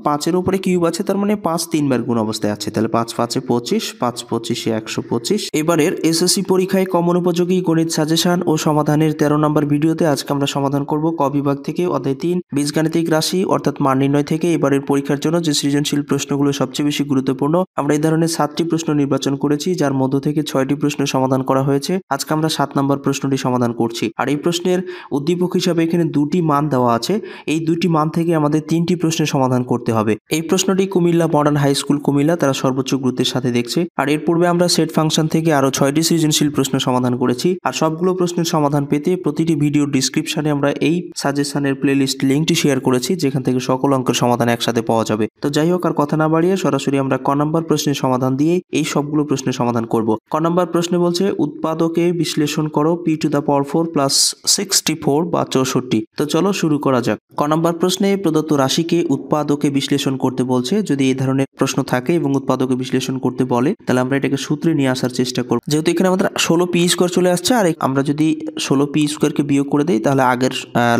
5-এর উপরে কিউব আছে, তার মানে 5 3বার গুণ অবস্থায় আছে, তাহলে 5 5 25, 5 25 125। এবারের এসএসসি পরীক্ষায় কমন উপযোগী গণিত সাজেশন ও সমাধানের 13 নম্বর ভিডিওতে আজকে আমরা সমাধান করব ক বিভাগ থেকে অধ্যায় 3 বীজগাণিতিক রাশি অর্থাৎ মান নির্ণয় থেকে এবারের পরীক্ষার জন্য যে সৃজনশীল প্রশ্নগুলো সবচেয়ে বেশি গুরুত্বপূর্ণ। আমরা এই ধরনের 7টি প্রশ্ন নির্বাচন করেছি, যার মধ্য থেকে 6টি প্রশ্ন সমাধান করা হয়েছে। আজকে আমরা 7 নম্বর প্রশ্নটি সমাধান করছি। আর এই প্রশ্নের উদ্দীপক হিসাবে এখানে 2টি মান দেওয়া আছে। এই 2টি মান থেকে আমাদের 3টি প্রশ্নের সমাধান করতে হবে। এই প্রশ্নটি Comilla modern high school Comilla তারা সর্বোচ্চ গুরুত্বের সাথে দেখছে। আর এর পূর্বে আমরা সেট ফাংশন থেকে আরো 6টি সৃজনশীল প্রশ্ন সমাধান করেছি। আর সবগুলো প্রশ্নের সমাধান পেতে প্রতিটি ভিডিওর ডিসক্রিপশনে আমরা এই সাজেশনের প্লেলিস্ট লিঙ্কটি শেয়ার করেছি, যেখান থেকে সকল অঙ্কের সমাধান একসাথে পাওয়া যাবে। তো যাই হোক, আর কথা না বাড়িয়ে সরাসরি আমরা ক নম্বর প্রশ্নের সমাধান দিয়ে এই সবগুলো প্রশ্নের সমাধান করব। ক নম্বর প্রশ্নে বলছে উৎপাদকে বিশ্লেষণ করো p⁴ প্লাস 64 বা 64। তো চলো শুরু করা যাক। ক নম্বর প্রশ্নে প্রদত্ত রাশিকে উৎপাদকে বিশ্লেষণ করতে বলছে। যদি এই ধরনের প্রশ্ন থাকে এবং উৎপাদকে বিশ্লেষণ করতে বলে, তাহলে আমরা এটাকে সূত্রে নিয়ে আসার চেষ্টা করব। যেহেতু এখানে আমাদের 16p² চলে আসছে, আর আমরা যদি 16p² বিয়োগ করে দেই, তাহলে আগের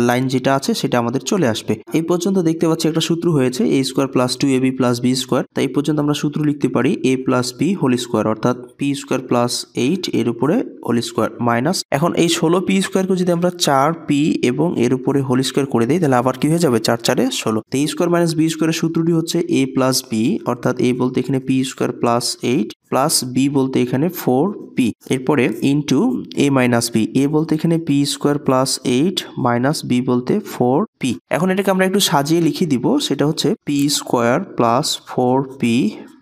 লাইন যেটা আছে সেটা আমাদের চলে আসবে। এই পর্যন্ত দেখতে পাচ্ছি একটা সূত্র হয়েছে a² + 2ab + b²। তাই এই পর্যন্ত আমরা সূত্র লিখতে পারি a + b হোল² অর্থাৎ p² + 8 এর উপরে হোল² মাইনাস, এখন এই 16p² কে যদি আমরা 4p এবং এর উপরে হোল² করে দেই, তাহলে আবার কি হয়ে যাবে 4 4 16। তো a² - b² এর সূত্রটি হচ্ছে a + b অর্থাৎ a বলতে এখানে p² + 8 প্লাস b বলতে এখানে 4p, এরপরে ইনটু a - b, a বলতে এখানে p² + 8 মাইনাস b বলতে 4p। এখন এটাকে আমরা একটু সাজিয়ে লিখে দিব, সেটা হচ্ছে p² + 4p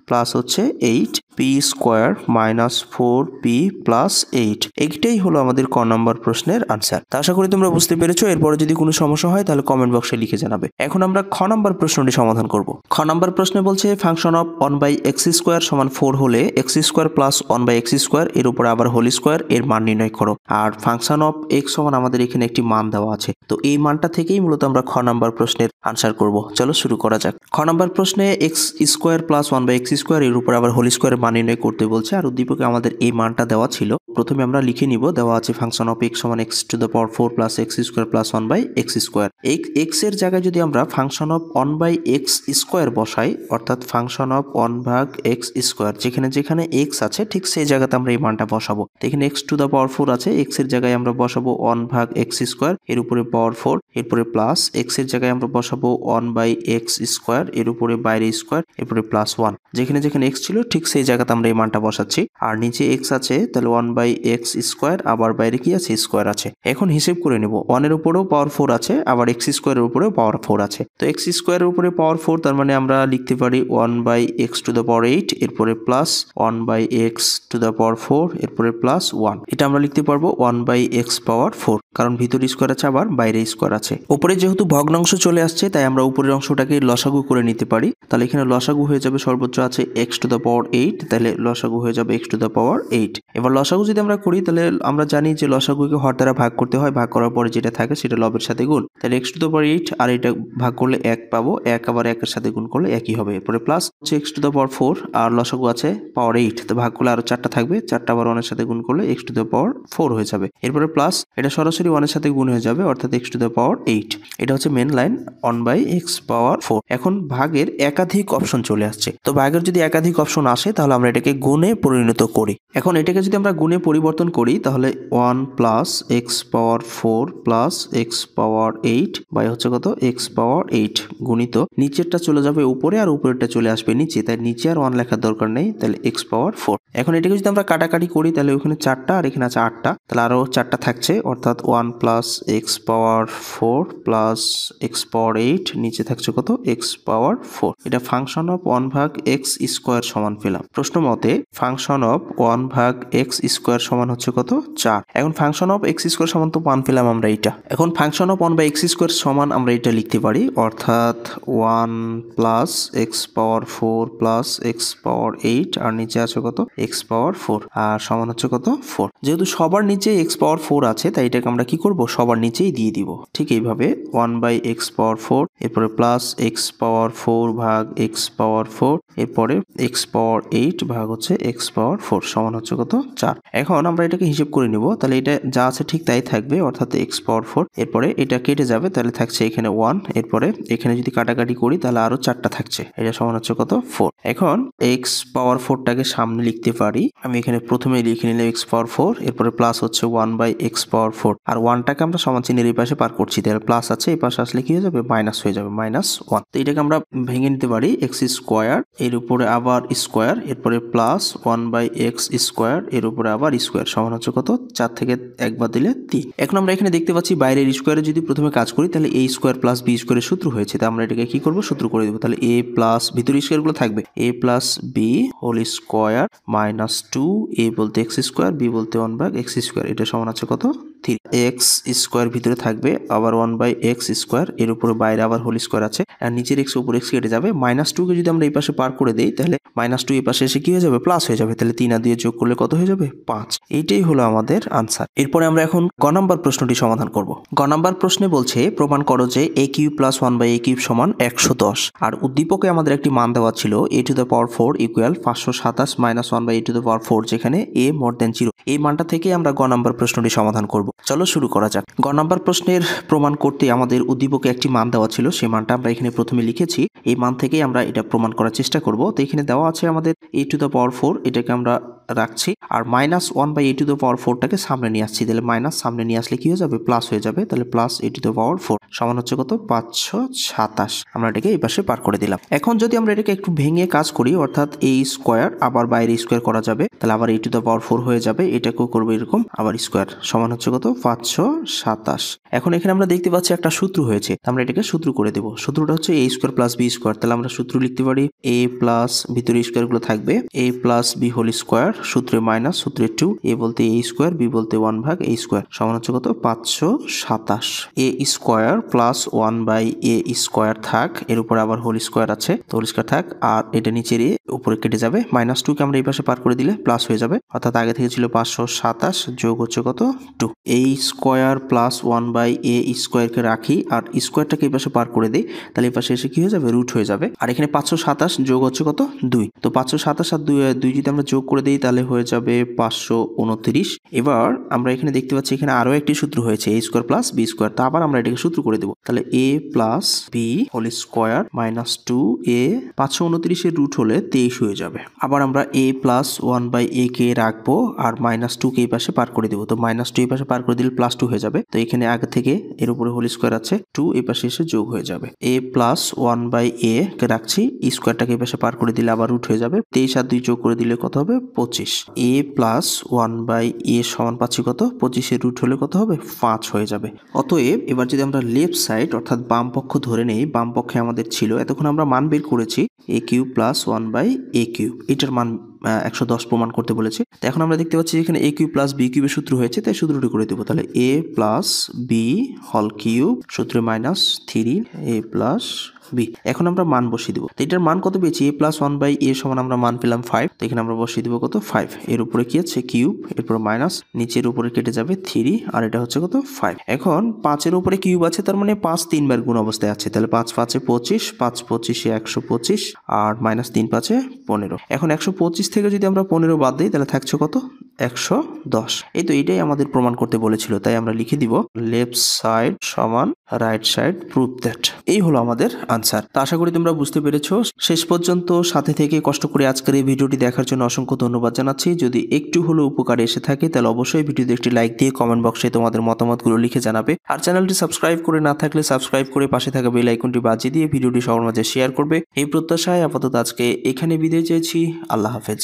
প্লাস হচ্ছে 8 p² - 4p + 8। এইটাই হলো আমাদের ক নম্বর প্রশ্নের আনসার। তা আশা করি তোমরা বুঝতে পেরেছো। এরপরে যদি কোনো সমস্যা হয় তাহলে কমেন্ট বক্সে লিখে জানাবে। এখন আমরা খ নম্বর প্রশ্নটি সমাধান করব। খ নম্বর প্রশ্নে বলছে ফাংশন অফ 1/x² = 4 হলে x² + 1/x² এর উপরে আবার হোল² এর মান নির্ণয় করো। আর ফাংশন অফ x সমান আমাদের এখানে একটি মান দেওয়া আছে, তো এই মানটা থেকেই মূলত আমরা খ নম্বর প্রশ্নের আনসার করব। চলো শুরু করা যাক। খ নম্বর প্রশ্নে x² + 1/x² এর উপর আবার হোল² মান নির্ণয় করতে বলছে। আর উদ্দীপকে আমাদের এই মানটা দেওয়া ছিল, প্রথমে আমরা লিখে নিব। দেওয়া আছে function of x = x⁴ + x² + 1/x²। এই x এর জায়গায় যদি আমরা ফাংশন অফ 1/x² বসাই, অর্থাৎ ফাংশন অফ 1/x², যেখানে যেখানে x আছে ঠিক সেই জায়গাতে আমরা এই মানটা বসাবো। তো এখানে x⁴ আছে, x এর জায়গায় আমরা বসাবো 1/x² এর উপরে পাওয়ার 4, এরপরে প্লাস x এর জায়গায় আমরা বসাবো 1/x² এর উপরে বাইরে স্কোয়ার, এরপরে +1। যেখানে যেখানে x ছিল ঠিক সেই জায়গাতে আমরা এই মানটা বসাচ্ছি। আর নিচে x আছে, তাহলে 1/x², আবার বাইরে কি আছে স্কোয়ার আছে। এখন হিসেব করে নেব, 1 এর উপরেও পাওয়ার 4 আছে, আবার x² এর উপরেও পাওয়ার 4 আছে। তো x² এর উপরে পাওয়ার 4, তার মানে আমরা লিখতে পারি 1/x⁸ এরপরে প্লাস 1/x⁴ এরপরে +1। এটা আমরা লিখতে পারবো 1/x⁴, কারণ ভিতরে স্কোয়ার আছে আবার বাইরে স্কোয়ার আছে। উপরে যেহেতু ভগ্নাংশ চলে আসছে, তাই আমরা উপরের অংশটাকে লসাগু করে নিতে পারি। তাহলে এখানে লসাগু হয়ে যাবে, সর্বোচ্চ আছে x⁸, তাহলে লসাগু হয়ে যাবে x⁸। এবার লসাগু যদি আমরা করি, তাহলে আমরা জানি যে লসাগুকে হর দ্বারা ভাগ করতে হয়, ভাগ করার পরে যেটা থাকে সেটা লবের সাথে গুণ। তাহলে x⁸, আর এটা ভাগ করলে 1 পাবো, 1 আবার 1 এর সাথে গুণ করলে একই হবে। এরপরে প্লাস হচ্ছে x⁴, আর লসাগু আছে পাওয়ার 8, তো ভাগ করলে আরো 4টা থাকবে, 4টা আবার 1 এর সাথে গুণ করলে x⁴ হয়ে যাবে। এরপরে প্লাস এটা সরাসরি 1 এর সাথে গুণ হয়ে যাবে, অর্থাৎ x⁴। এটা হচ্ছে মেন লাইন 1/x⁴। এখন ভাগের একাধিক অপশন চলে আসছে, তো ভাগের যদি একাধিক অপশন আসে তাহলে আমরা এটাকে গুণে পরিণত করি। এখন এটাকে যদি আমরা গুণে পরিবর্তন করি, তাহলে 1 + x⁴ + x⁴ বাই হচ্ছে কত x⁴ গুণিত নিচেরটা চলে যাবে উপরে আর উপরেরটা চলে আসবে নিচে, তাই নিচে আর 1 লেখার দরকার নেই, তাহলে x⁴। এখন এটাকে যদি আমরা কাটাকাটি করি, তাহলে ওখানে 4টা আর এখানে আছে 8টা, তাহলে আরো 4টা থাকছে, অর্থাৎ 1 + x⁴ + x⁴, নিচে থাকছে কত x⁴। এটা ফাংশন অফ 1/x² সমান পেলাম। প্রশ্ন মতে ফাংশন অফ 1/x² সমান হচ্ছে কত 4। এখন ফাংশন অফ x² সমান তো মান পেলাম আমরা এইটা। এখন ফাংশন অফ 1/x² সমান আমরা এটা লিখতে পারি, অর্থাৎ 1 + x⁴ + x⁴, আর নিচে আছে কত x⁴, আর সমান হচ্ছে কত 4। যেহেতু সবার নিচে x⁴ আছে, তাই এটাকে আমরা আমরা কি করব, সবার নিচেই দিয়ে দিব। ঠিক এইভাবে 1/x⁴, এরপরে প্লাস x⁴ ভাগ x⁴, এরপরে x⁴ ভাগ হচ্ছে x⁴ সমান হচ্ছে কত, 4। এখন আমরা এটাকে হিসেব করে নিব, তাহলে এটা যা আছে ঠিক তাই থাকবে, অর্থাৎ x⁴, এরপরে এটা কেটে যাবে, তাহলে থাকছে এখানে 1, এরপরে এখানে যদি কাটাকাটি করি তাহলে আরো 4টা থাকছে, এটা সমান হচ্ছে কত, 4। এখন x⁴টাকে সামনে লিখতে পারি, আমি এখানে প্রথমে লিখে নিলাম x⁴, এরপরে প্লাস হচ্ছে 1/x⁴, আর 1টাকে আমরা সমান চিহ্নের এই পাশে পার করছি, তাহলে প্লাস আছে, এই পাশে আসলে কি হয়ে যাবে, মাইনাস হয়ে যাবে, -1। তো এটাকে আমরা ভেঙে নিতে পারি, x², এর উপরে আবার স্কোয়ার, এরপরে প্লাস 1/x², এর উপরে আবার স্কোয়ার, সমান হচ্ছে কত, 4 থেকে 1 বাদ দিলে 3। এখন আমরা এখানে দেখতে পাচ্ছি বাইরের স্কোয়ারে যদি প্রথমে কাজ করি তাহলে a² + b² সূত্র হয়েছে, তাই আমরা এটাকে কি করব, সূত্র করে দেবো। তাহলে a প্লাস ভিতরে স্কোয়ারগুলো থাকবে, a + b whole square -2a বলতে x², b বলতে 1/x², এটা সমান আছে কত, 3। x² ভিতরে থাকবে, আবার 1/x², এর উপরে বাইরে আবার হোল স্কোয়ার আছে, আর নিচের x উপর x কেটে যাবে, -2কে যদি আমরা এই পাশে পার করে দেই তাহলে -2 এই পাশে এসে কি হয়ে যাবে, প্লাস হয়ে যাবে, তাহলে 3 আর 2 যোগ করলে কত হয়ে যাবে, 5। এইটাই হলো আমাদের আনসার। এরপরে আমরা এখন গ নাম্বার প্রশ্নটি সমাধান করব। গ নাম্বার প্রশ্নে বলছে প্রমাণ করো যে a³ + 1/a³ সমান 110, আর উদ্দীপকে আমাদের একটি মান দেওয়া ছিল a⁴ = 527 - 1/a⁴, যেখানে a > 0। এই মানটা থেকে আমরা গ নাম্বার প্রশ্নটি সমাধান করব। চলো শুরু করা যাক। গ নাম্বার প্রশ্নের প্রমাণ করতে আমাদের উদ্দীপকে একটি মান দেওয়া ছিল, সেই মানটা আমরা এখানে প্রথমে লিখেছি, এই মান থেকেই আমরা এটা প্রমাণ করার চেষ্টা করব। তো এখানে দেওয়া আছে আমাদের a⁴, এটাকে আমরা রাখছি, আর -1/a⁴টাকে সামনে নিয়ে আসছি, তাহলে মাইনাস সামনে নিয়ে আসলে কি হয়ে যাবে, প্লাস হয়ে যাবে, তাহলে প্লাস a⁴ সমান হচ্ছে কত, 527। আমরা এটাকে এই পাশে পার করে দিলাম। এখন যদি আমরা এটাকে একটু ভেঙে কাজ করি, অর্থাৎ a² আবার বাইরে স্কোয়ার করা যাবে, তাহলে আবার a⁴ হয়ে যাবে, এটাকেও করবো এরকম, আবার স্কোয়ার, সমান হচ্ছে কত, 527। এখন এখানে আমরা দেখতে পাচ্ছি একটা সূত্র হয়েছে, আমরা এটাকে সূত্র করে দেবো। সূত্রটা হচ্ছে a² + b², তাহলে আমরা সূত্র লিখতে পারি a প্লাস ভিতরে স্কোয়ারগুলো থাকবে, a + b হোল স্কোয়ার, সূত্রে মাইনাস, সূত্রে 2, a বলতে a², b বলতে 1/a², সমান হচ্ছে কত, 527। a² + 1/a² থাক, এর উপরে আবার হোল স্কোয়ার আছে, তো হোল স্কোয়ার থাক, আর এটা নিচের উপরে কেটে যাবে, -2কে আমরা এই পাশে পার করে দিলে প্লাস হয়ে যাবে, অর্থাৎ আগে থেকে ছিল 527 যোগ হচ্ছে কত, 2। a² + 1/a² কে রাখি, আর স্কোয়ারটাকে এই পাশে পার করে দিই, তাহলে এই পাশে এসে কি হয়ে যাবে, রুট হয়ে যাবে, আর এখানে 527 যোগ হচ্ছে কত, 2। তো 527 আর 2 যদি আমরা যোগ করে দিই তাহলে হয়ে যাবে 529। এবার আমরা এখানে দেখতে পাচ্ছি এখানে আরো একটি সূত্র হয়েছে, a² + b², তা আবার আমরা এটাকে সূত্র করে দেবো, তাহলে a + b whole square -2a, 529 এর রুট হলে 23 হয়ে যাবে। আবার আমরা a + 1/a কে রাখবো, আর -2কে এই পাশে পার করে দেবো, তো -2 এই পাশে পার করে দিলে +2 হয়ে যাবে, তো এখানে আগে থেকে এর উপরে হোল স্কোয়ার আছে, 2 এই পাশে এসে যোগ হয়ে যাবে। a + 1/a কে রাখছি, স্কোয়ারটাকে এই পাশে পার করে দিলে আবার রুট হয়ে যাবে, 23 আর 2 যোগ করে দিলে কত হবে, 25। a + 1/a সমান পাচ্ছি কত, 25 এর রুট হলে কত হবে, 5 হয়ে যাবে। অতএব এবার যদি আমরা লেফট সাইড অর্থাৎ বাম পক্ষ ধরে নেই, বাম পক্ষে আমাদের ছিল, এতক্ষণ আমরা মান বের করেছি a³ + 1/a³, এটার মান 110 প্রমাণ করতে বলেছে। তো এখন আমরা দেখতে পাচ্ছি এখানে a³ + b³ এর সূত্র হয়েছে, তাই সূত্রটি করে দেবো, তাহলে a + b হোল কিউব, সূত্রে -3a + b। এখন আমরা মান বসিয়ে দিব, তো এটার মান কত পেয়েছি, a + 1/a সমান আমরা মান পেলাম 5, তো এখানে আমরা বসিয়ে দিব কত, 5, এর উপরে কি আছে, কিউব, এরপর মাইনাস, নিচের উপরে কেটে যাবে 3, আর এটা হচ্ছে কত, 5। এখন 5-এর উপরে কিউব আছে, তার মানে 5 3 বার গুণ অবস্থায় আছে, তাহলে 5 5 25, 5 25 125, আর -3 5 15। এখন 125 থেকে যদি আমরা 15 বাদ দিই তাহলে থাকছে কত, 110। এই তো এটাই আমাদের প্রমাণ করতে বলেছিল, তাই আমরা লিখে দিব লেফট সাইড সমান রাইট সাইড, প্রুভ দ্যাট। এই হলো আমাদের আনসার। তো আশা করি তোমরা বুঝতে পেরেছো। শেষ পর্যন্ত সাথে থেকে কষ্ট করে আজকের এই ভিডিওটি দেখার জন্য অসংখ্য ধন্যবাদ জানাচ্ছি। যদি একটু হলেও উপকারে এসে থাকে তাহলে অবশ্যই ভিডিওতে একটি লাইক দিয়ে কমেন্ট বক্সে তোমাদের মতামতগুলো লিখে জানাবে। আর চ্যানেলটি সাবস্ক্রাইব করে না থাকলে সাবস্ক্রাইব করে পাশে থাকা বেল আইকনটি বাজিয়ে দিয়ে ভিডিওটি সবার মাঝে শেয়ার করবে। এই প্রত্যাশায় আপাতত আজকে এখানে বিদায় চাইছি। আল্লাহ হাফেজ।